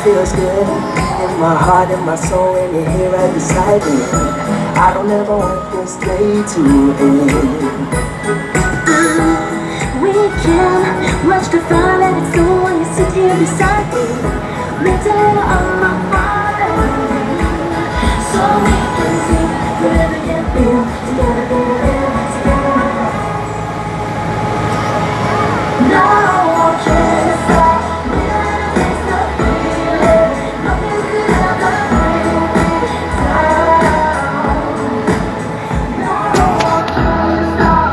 feels good in my heart and my soul when you're here right beside me. I don't ever want this day to end. We can watch the fun and it's cool when you sit here beside me. Written on my heart, so we can see wherever you feel together, together. Now I can't stop. Taste the feeling. Nothing could ever bring me down. Now I can't stop.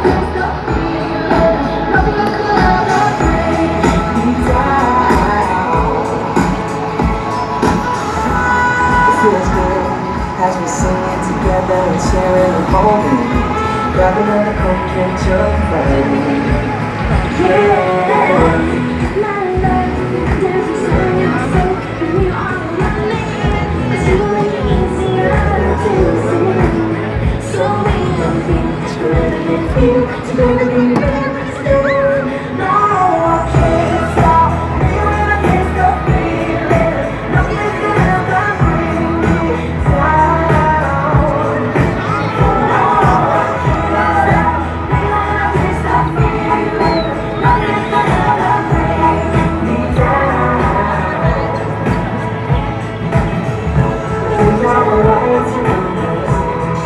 Taste the feeling. Nothing could ever bring me down. It feels good as we sing it together and sharing the moment. Grab another Coke and jump right in.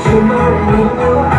Shimmering in your eyes.